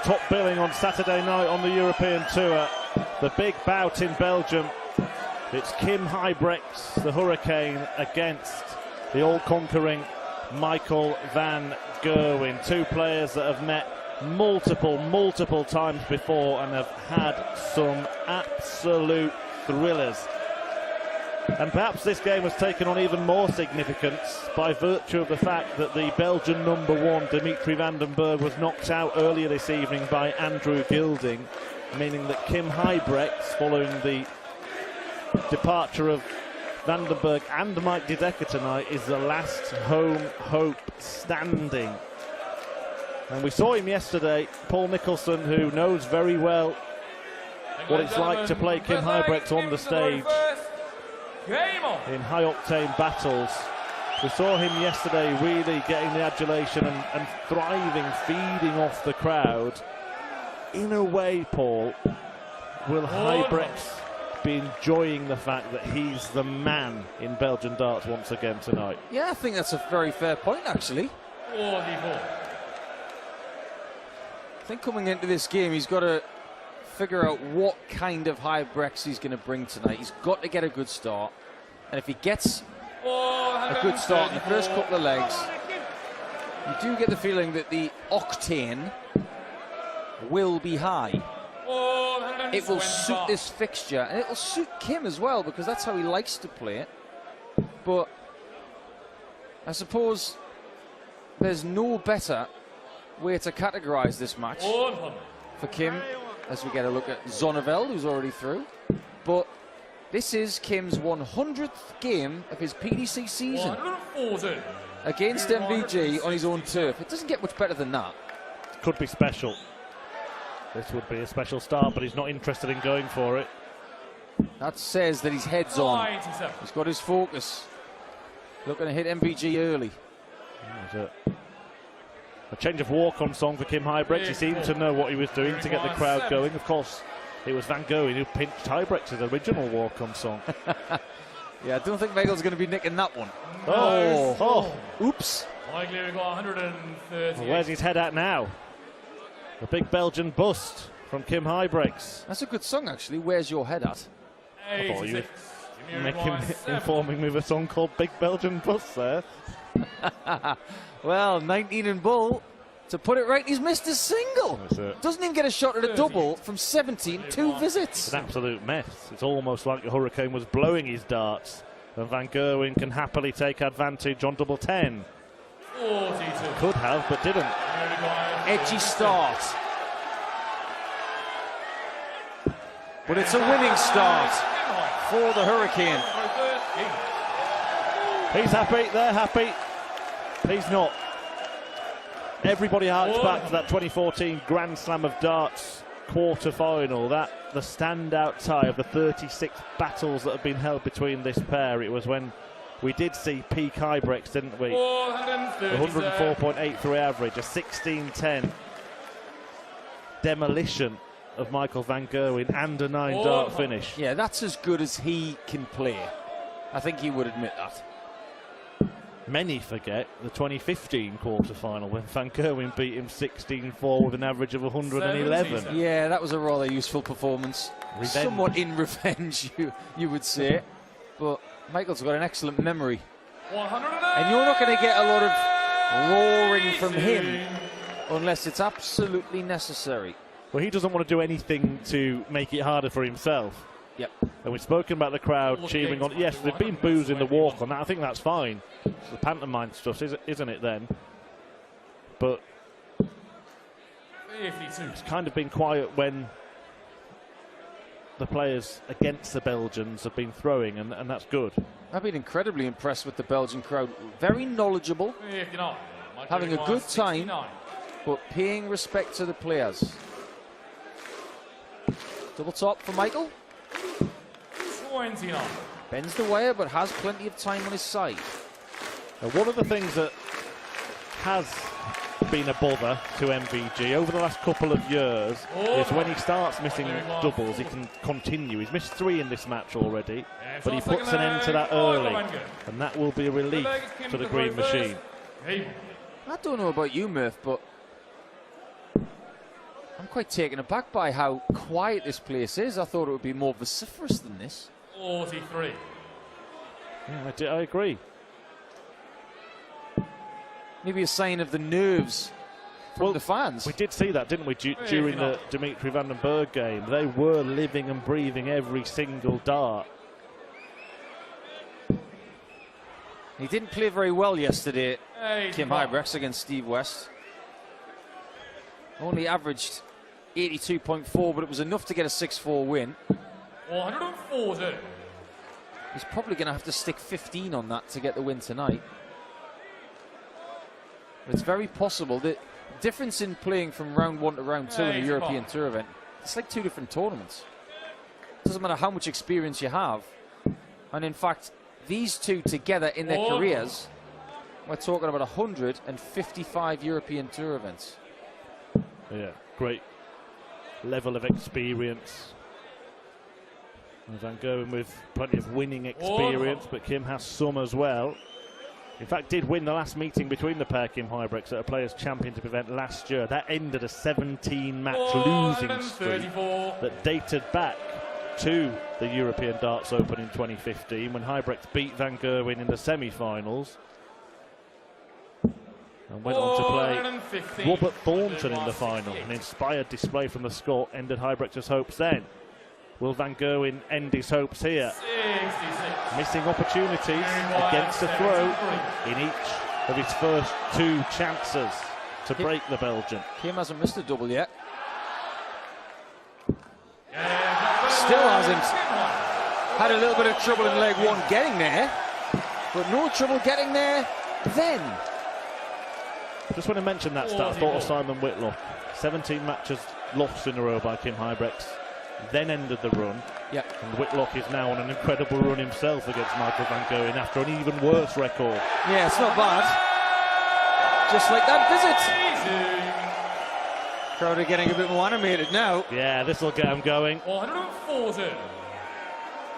top billing on Saturday night on the European Tour. The big bout in Belgium. It's Kim Huybrechts, the Hurricane, against the all-conquering Michael van Gerwen. Two players that have met multiple times before and have had some absolute thrillers. And perhaps this game has taken on even more significance by virtue of the fact that the Belgian #1, Dimitri van den Berg, was knocked out earlier this evening by Andrew Gilding, meaning that Kim Huybrechts, following the departure of van den Berg and Mike De Decker tonight, is the last home hope standing. And we saw him yesterday, Paul Nicholson, who knows very well what it's like to play Kim Huybrechts on the stage in high-octane battles. We saw him yesterday really getting the adulation and thriving, feeding off the crowd. In a way, Paul, will Huybrechts be enjoying the fact that he's the man in Belgian darts once again tonight? Yeah, I think that's a very fair point, actually. I think coming into this game, he's got to figure out what kind of Huybrechts he's going to bring tonight. He's got to get a good start, and if he gets a good start in the first couple of legs, you do get the feeling that the octane will be high. It will suit this fixture, and it will suit Kim as well, because that's how he likes to play it. But I suppose there's no better way to categorise this match for Kim, as we get a look at Zonneveld, who's already through. But this is Kim's 100th game of his PDC season against MVG on his own turf. It doesn't get much better than that. Could be special. This would be a special start, but he's not interested in going for it. That says that his head's on. He's got his focus. Looking to hit MVG early. A change of walk-on song for Kim Huybrechts. He seemed to know what he was doing to get the crowd going. Of course, it was Van Gerwen who pinched Huybrechts' original walk-on song. Yeah, I don't think Michael's going to be nicking that one. Oops. Well, where's his head at now? A big Belgian bust from Kim Huybrechts. That's a good song, actually. Where's your head at? I thought you were informing me of a song called Big Belgian Bust there. Well, 19 in bull. To put it right, he's missed his single. Doesn't even get a shot at a double from 17, 2 visits. It's an absolute mess. It's almost like the Hurricane was blowing his darts, and Van Gerwen can happily take advantage on double 10. 42. Could have, but didn't. Edgy start. But it's a winning start for the Hurricane. He's happy, they're happy. He's not. Everybody harks back to that 2014 Grand Slam of Darts quarter-final. The standout tie of the 36 battles that have been held between this pair. It was when we did see peak Huybrechts, didn't we? 104.83 average, a 16-10 demolition of Michael van Gerwen and a 9-dart finish. Yeah, that's as good as he can play. I think he would admit that. Many forget the 2015 quarter-final when Van Gerwen beat him 16-4 with an average of 111. Yeah, that was a rather useful performance. Revenge. Somewhat in revenge, you would say. But Michael's got an excellent memory. And you're not going to get a lot of roaring from him unless it's absolutely necessary. Well, he doesn't want to do anything to make it harder for himself. Yep. And we've spoken about the crowd cheering on. Yes, there've been boos in the walk on that. I think that's fine. It's the pantomime stuff, isn't it then? But it's kind of been quiet when the players against the Belgians have been throwing, and that's good. I've been incredibly impressed with the Belgian crowd. Very knowledgeable, having a good time, but paying respect to the players. Double top for Michael. 29. Bends the wire, but has plenty of time on his side. Now, one of the things that has been a bother to MVG over the last couple of years is when he starts missing doubles, he can continue. He's missed 3 in this match already, but he puts an end to that early, and that will be a relief to the Green Machine. I don't know about you, Murph, but I'm I'm quite taken aback by how quiet this place is. I thought it would be more vociferous than this. 43. Yeah, I agree. Maybe a sign of the nerves from the fans. We did see that, didn't we, during the Dimitri van den Berg game? They were living and breathing every single dart. He didn't play very well yesterday, Kim Huybrechts, against Steve West. Only averaged 82.4, but it was enough to get a 6-4 win. 140. He's probably going to have to stick 15 on that to get the win tonight. But it's very possible. The difference in playing from round 1 to round 2 in a European Tour event, it's like 2 different tournaments. It doesn't matter how much experience you have. And in fact, these two together in their careers, we're talking about 155 European Tour events. Yeah, great level of experience. And Van Gerwen with plenty of winning experience, but Kim has some as well. In fact, did win the last meeting between the pair, Kim Huybrechts, at a Players' Championship event last year. That ended a 17-match losing streak that dated back to the European Darts Open in 2015 when Huybrechts beat Van Gerwen in the semi-finals and went on to play Robert Thornton in the final. An inspired display from the Scot ended Huybrechts' hopes then. Will Van Gerwen end his hopes here? 66. Missing opportunities against a throw in each of his first 2 chances to break the Belgian. Kim hasn't missed a double yet. Still hasn't had a little bit of trouble in leg 1 getting there, but no trouble getting there then. Just want to mention that stat. I thought of Simon Whitlock. 17 matches lost in a row by Kim Huybrechts, then ended the run. Yeah. And Whitlock is now on an incredible run himself against Michael Van Gerwen after an even worse record. Yeah, it's not bad. Just like that visit. Crowd are getting a bit more animated now. Yeah, this will get him going. 140.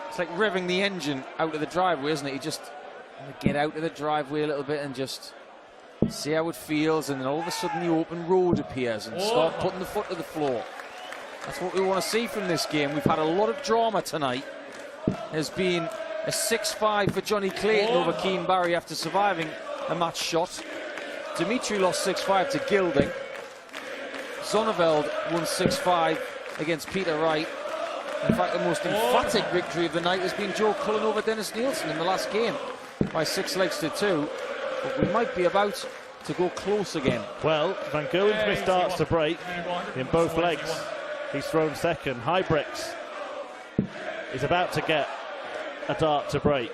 It's like revving the engine out of the driveway, isn't it? You just get out of the driveway a little bit and just see how it feels, and then all of a sudden the open road appears and start putting the foot to the floor. That's what we want to see from this game. We've had a lot of drama tonight. There's been a 6-5 for Johnny Clayton over Keane Barry after surviving a match shot. Dimitri lost 6-5 to Gilding. Zonneveld won 6-5 against Peter Wright. In fact, the most emphatic victory of the night has been Joe Cullen over Dennis Nielsen in the last game by 6 legs to 2. But we might be about to go close again. Well, Van Gerwen's missed darts to break in both legs. He's thrown second. Huybrechts is about to get a dart to break.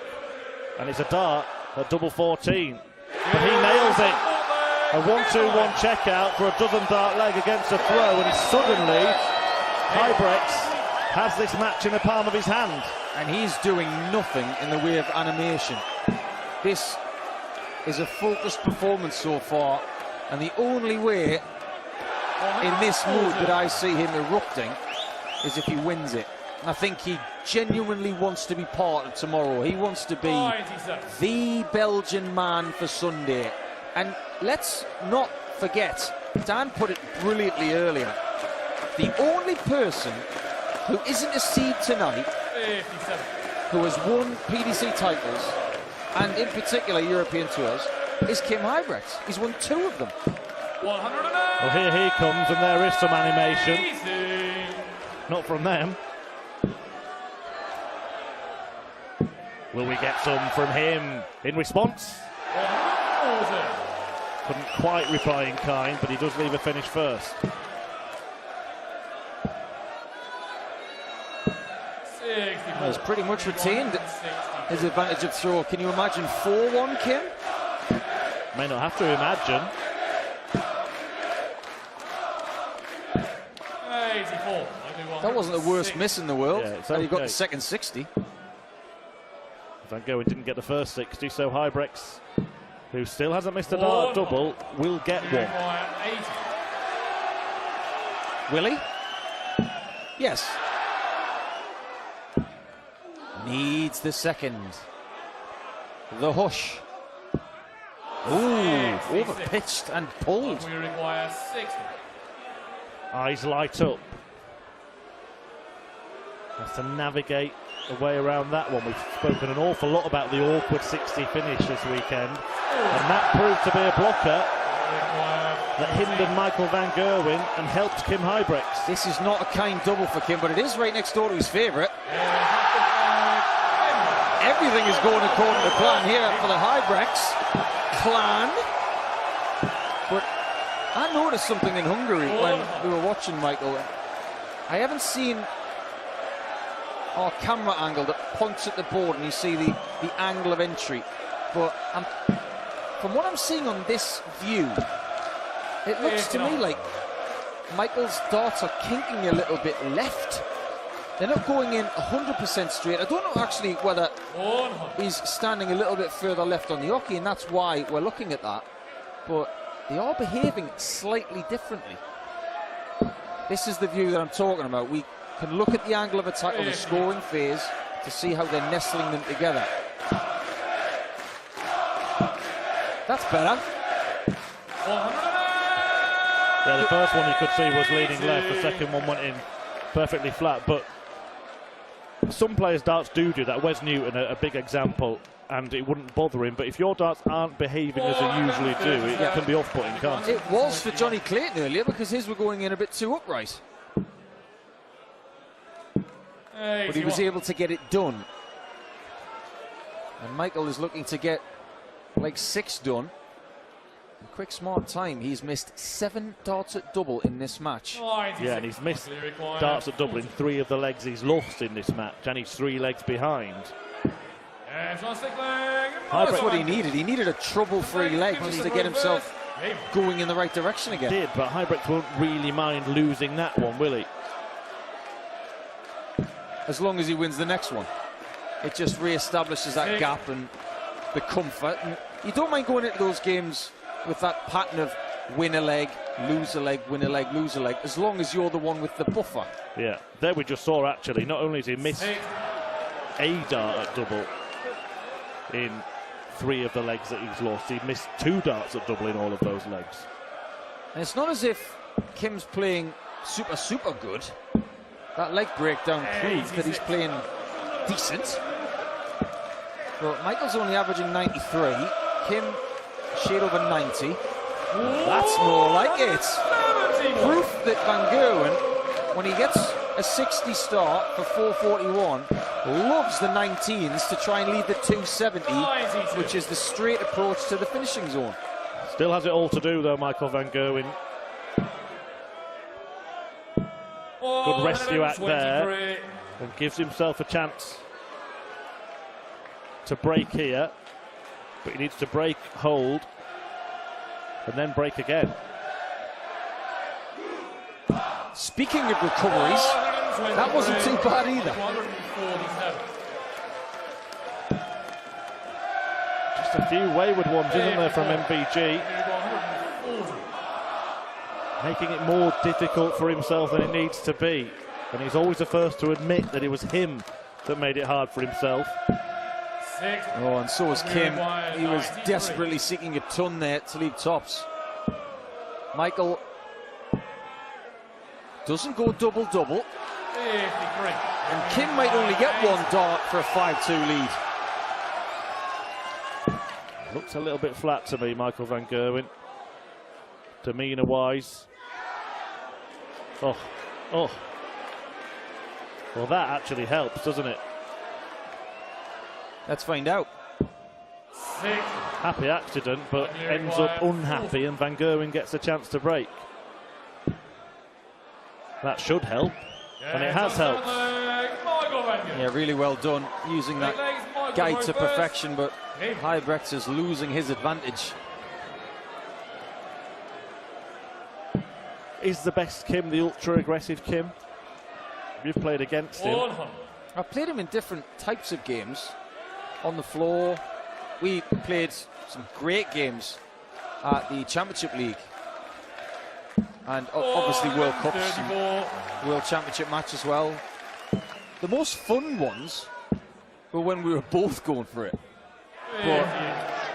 And it's a dart at double 14. But he nails it. A 1-2-1 check out for a dozen dart leg against a throw, and suddenly Huybrechts has this match in the palm of his hand. And he's doing nothing in the way of animation. This is a focused performance so far, and the only way in this mood that I see him erupting is if he wins it. And I think he genuinely wants to be part of tomorrow. He wants to be the Belgian man for Sunday. And let's not forget, Dan put it brilliantly earlier, the only person who isn't a seed tonight, 57. who has won PDC titles, and in particular European Tours, is Kim Huybrechts. He's won 2 of them. 108. Well, here he comes, and there is some animation. Easy. Not from them. Will we get some from him in response? 140. Couldn't quite reply in kind, but he does leave a finish first. 64. He's pretty much retained his advantage of throw. Can you imagine 4-1, Kim? May not have to imagine. 84. That wasn't the worst miss in the world. Yeah, it's And he got okay. the second 60. Van Gerwen didn't get the first 60, so Huybrechts, who still hasn't missed a dart double, will get one. 80. Will he? Yes. Needs the second. The hush. Ooh, overpitched and pulled. We require 60. Eyes light up. Has to navigate the way around that one. We've spoken an awful lot about the awkward 60 finish this weekend, and that proved to be a blocker that hindered Michael van Gerwen and helped Kim Huybrechts. This is not a kind double for Kim, but it is right next door to his favourite. Everything is going according to plan here for the Huybrechts clan. But I noticed something in Hungary when we were watching Michael. I haven't seen our camera angle that points at the board and you see the angle of entry. But from what I'm seeing on this view, it looks to me like Michael's darts are kinking a little bit left. They're not going in 100% straight. I don't know actually whether he's standing a little bit further left on the hockey, and that's why we're looking at that. But they are behaving slightly differently. This is the view that I'm talking about. We can look at the angle of attack on the scoring phase to see how they're nestling them together. That's better. Yeah, the first one you could see was leaning left, the second one went in perfectly flat, but some players' darts do that. Wes Newton, a big example, and it wouldn't bother him, but if your darts aren't behaving as they usually do, it can be off-putting, can't it? It was for Johnny Clayton earlier because his were going in a bit too upright. But he was able to get it done. And Michael is looking to get like 6 done. In quick, smart time, he's missed 7 darts at double in this match. Yeah, and he's missed darts at double in 3 of the legs he's lost in this match, and he's 3 legs behind. That's what he needed. He needed a trouble-free leg just to get himself going in the right direction again. He did, but Huybrechts won't really mind losing that one, will he? As long as he wins the next one. It just re-establishes that gap and the comfort. And you don't mind going into those games with that pattern of win a leg, lose a leg, win a leg, lose a leg, as long as you're the one with the buffer. Yeah, there we just saw actually, not only has he missed a dart at double in 3 of the legs that he's lost, he missed 2 darts at double in all of those legs. And it's not as if Kim's playing super good. That leg breakdown proves that he's playing decent. But Michael's only averaging 93. Kim, shade over 90. That's more like it. Proof that Van Gerwen, when he gets a 60 start for 441, loves the 19s to try and lead the 270, which is the straight approach to the finishing zone. Still has it all to do though, Michael van Gerwen. Good rescue act there, and gives himself a chance to break here, but he needs to break, hold, and then break again. Speaking of recoveries, that wasn't too bad either. Just a few wayward ones, isn't there, from MVG? Making it more difficult for himself than it needs to be. And he's always the first to admit that it was him that made it hard for himself. Oh, and so was Kim. He was desperately seeking a ton there to leave tops. Michael doesn't go double-double. And Kim might only get 1 dart for a 5-2 lead. Looks a little bit flat to me, Michael van Gerwen. Demeanour-wise. Oh. Well, that actually helps, doesn't it? Let's find out. Happy accident, but ends up unhappy, and Van Gerwen gets a chance to break. That should help, and it has helped. Yeah, really well done, using that guide to perfection, but Huybrechts is losing his advantage. Is the best Kim the ultra-aggressive Kim? You've played against him. I've played him in different types of games. On the floor, we played some great games at the Championship League. And obviously World Cups and World Championship match as well. The most fun ones were when we were both going for it. But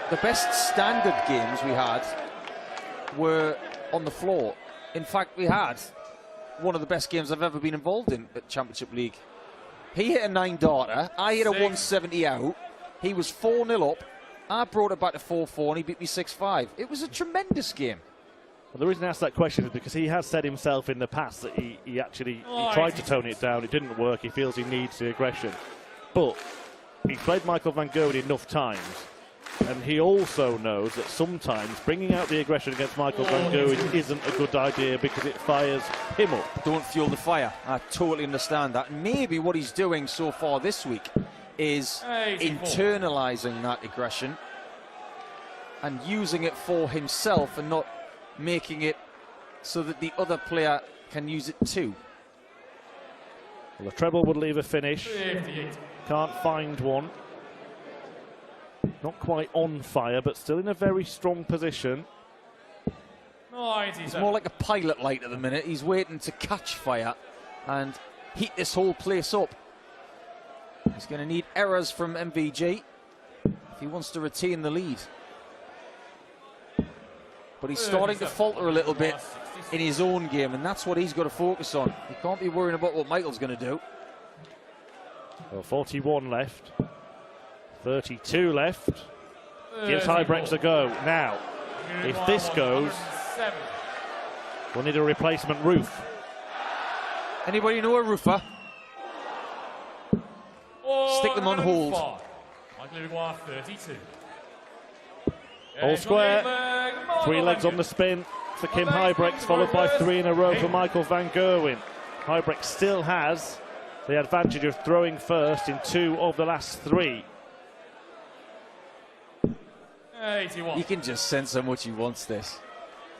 the best standard games we had were on the floor. In fact, we had one of the best games I've ever been involved in at Championship League. He hit a 9-darter, I hit a 170 out, he was 4-0 up, I brought it back to 4-4 and he beat me 6-5. It was a tremendous game. Well, the reason I asked that question is because he has said himself in the past that he tried to tone it down, it didn't work, he feels he needs the aggression. But he played Michael van Gerwen enough times, and he also knows that sometimes bringing out the aggression against Michael van Gerwen isn't a good idea because it fires him up. Don't fuel the fire. I totally understand that. And maybe what he's doing so far this week is internalising that aggression and using it for himself and not making it so that the other player can use it too. Well, the treble would leave a finish. Can't find one. Not quite on fire, but still in a very strong position. He's more like a pilot light at the minute. He's waiting to catch fire and heat this whole place up. He's going to need errors from MVG if he wants to retain the lead. But he's starting to falter a little bit in his own game, and that's what he's got to focus on. He can't be worrying about what Michael's going to do. Well, 41 left. 32 left. Gives Huybrechts a go. Now, if this goes, we'll need a replacement roof. Anybody know a roofer? Stick them on hold. 32. All square. 3 legs on the spin for Kim Huybrechts, followed by 3 in a row for Michael van Gerwen. Huybrechts still has the advantage of throwing first in 2 of the last 3. 81. You can just sense how much he wants this.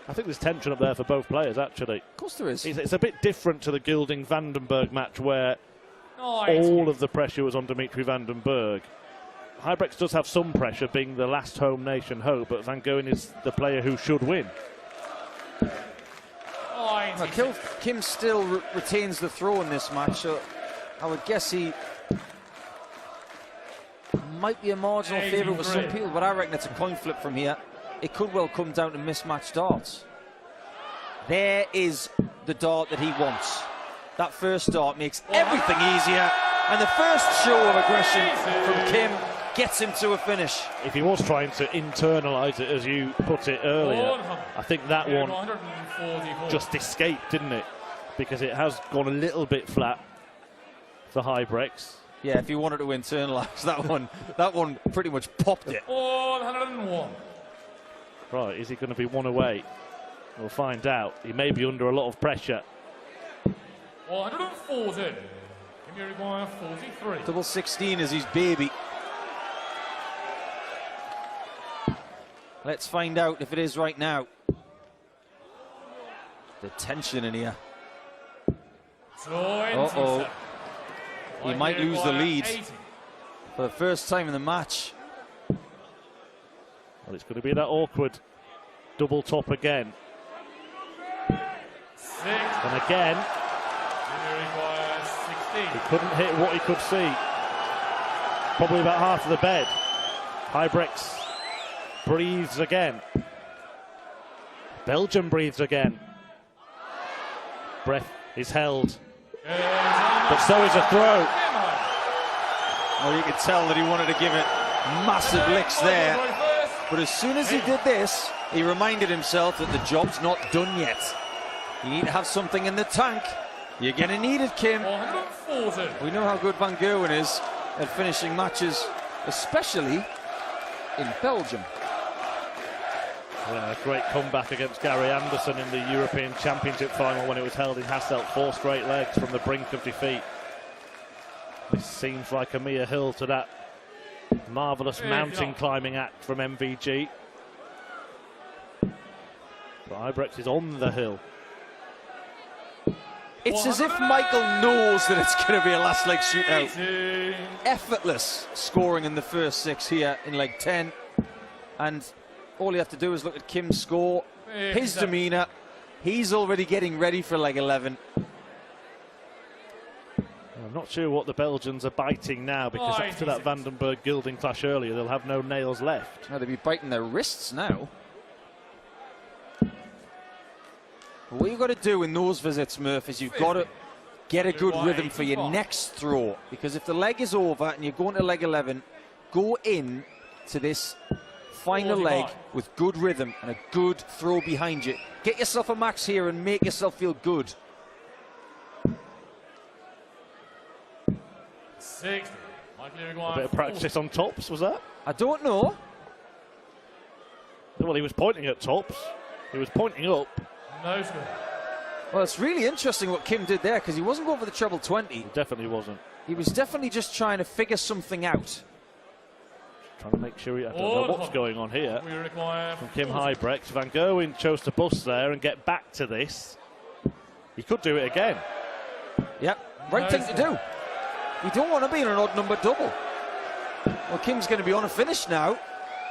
I think there's tension up there for both players, actually. Of course there is. It's a bit different to the Gilding-Vandenberg match where all of the pressure was on Dimitri Vandenberg. Huybrechts does have some pressure, being the last home nation hope, but Van Gerwen is the player who should win. Kim still retains the throw in this match, so I would guess he might be a marginal favourite with some people, but I reckon it's a coin flip from here. It could well come down to mismatched darts. There is the dart that he wants. That first dart makes everything easier, and the first show of aggression from Kim gets him to a finish. If he was trying to internalise it, as you put it earlier, I think that one just escaped, didn't it? Because it has gone a little bit flat for Huybrechts. Yeah, if he wanted to internalise that one pretty much popped it. 101. Right, is he going to be one away? We'll find out. He may be under a lot of pressure. 140. Can you require 43? Double 16 is his baby. Let's find out if it is right now. The tension in here. Uh-oh. He might lose the lead for the first time in the match. Well, it's going to be that awkward double top again. And again, he couldn't hit what he could see. Probably about half of the bed. Huybrechts breathes again. Belgium breathes again. Breath is held. But so is a throw. Well, you could tell that he wanted to give it massive licks there. But as soon as he did this, he reminded himself that the job's not done yet. You need to have something in the tank. You're going to need it, Kim. We know how good Van Gerwen is at finishing matches, especially in Belgium. Yeah, a great comeback against Gary Anderson in the European Championship final when it was held in Hasselt. 4 straight legs from the brink of defeat. This seems like a mere hill to that marvellous mountain climbing act from MVG. But Huybrechts is on the hill. It's as if Michael knows that it's going to be a last leg shootout. Effortless scoring in the first 6 here in leg 10. And all you have to do is look at Kim's score, his demeanour. He's already getting ready for leg 11. I'm not sure what the Belgians are biting now, because after that Vandenberg-Gilding clash earlier, they'll have no nails left. Now they'll be biting their wrists now. What you've got to do in those visits, Murph, is you've got to get a good rhythm for your next throw. Because if the leg is over and you're going to leg 11, go in to this final leg with good rhythm and a good throw behind you. Get yourself a max here and make yourself feel good. 60. A bit of practice on tops, was that? I don't know. Well, he was pointing at tops. He was pointing up. No score. Well, it's really interesting what Kim did there, because he wasn't going for the treble 20. He definitely wasn't. He was definitely just trying to figure something out. Trying to make sure I don't know what's going on here. We require From Kim Huybrechts. Van Gerwen chose to bust there and get back to this. He could do it again. Yep, right thing to do. You don't want to be in an odd number double. Well, Kim's going to be on a finish now.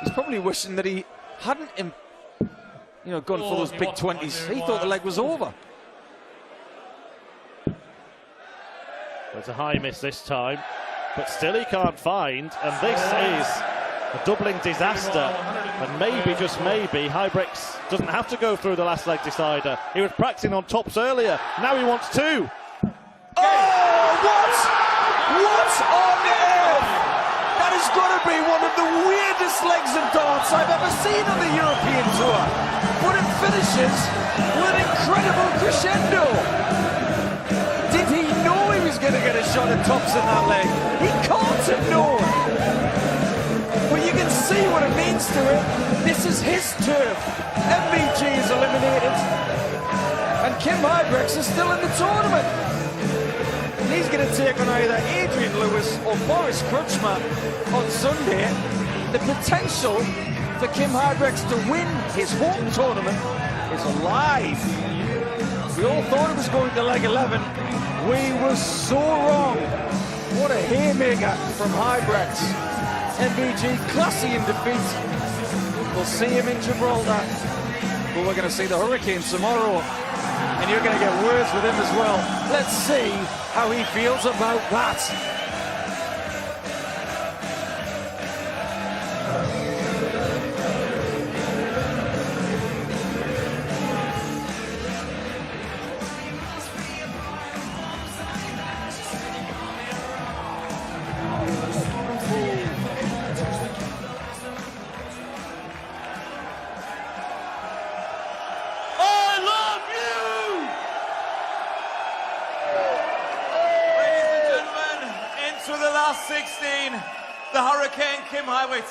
He's probably wishing that he hadn't, gone for those big 20s. He thought the leg was over. There's a high miss this time, but still he can't find, and this is a doubling disaster. And maybe, just maybe, Huybrechts doesn't have to go through the last leg decider. He was practicing on tops earlier. Now he wants two. Oh, what? What on earth? That has got to be one of the weirdest legs of darts I've ever seen on the European Tour. But it finishes with an incredible crescendo. Did he know he was going to get a shot at tops in that leg? He can't have known. But you can see what it means to him. This is his turf. MBG is eliminated. And Kim Huybrechts is still in the tournament. He's going to take on either Adrian Lewis or Boris Krujma on Sunday. The potential for Kim Huybrechts to win his home tournament is alive. We all thought it was going to leg 11. We were so wrong. What a haymaker from Huybrechts. MBG classy in defeat. We'll see him in Gibraltar. But we're going to see the Hurricane tomorrow. And you're going to get words with him as well. Let's see how he feels about that. The last 16, the Hurricane Kim Huybrechts.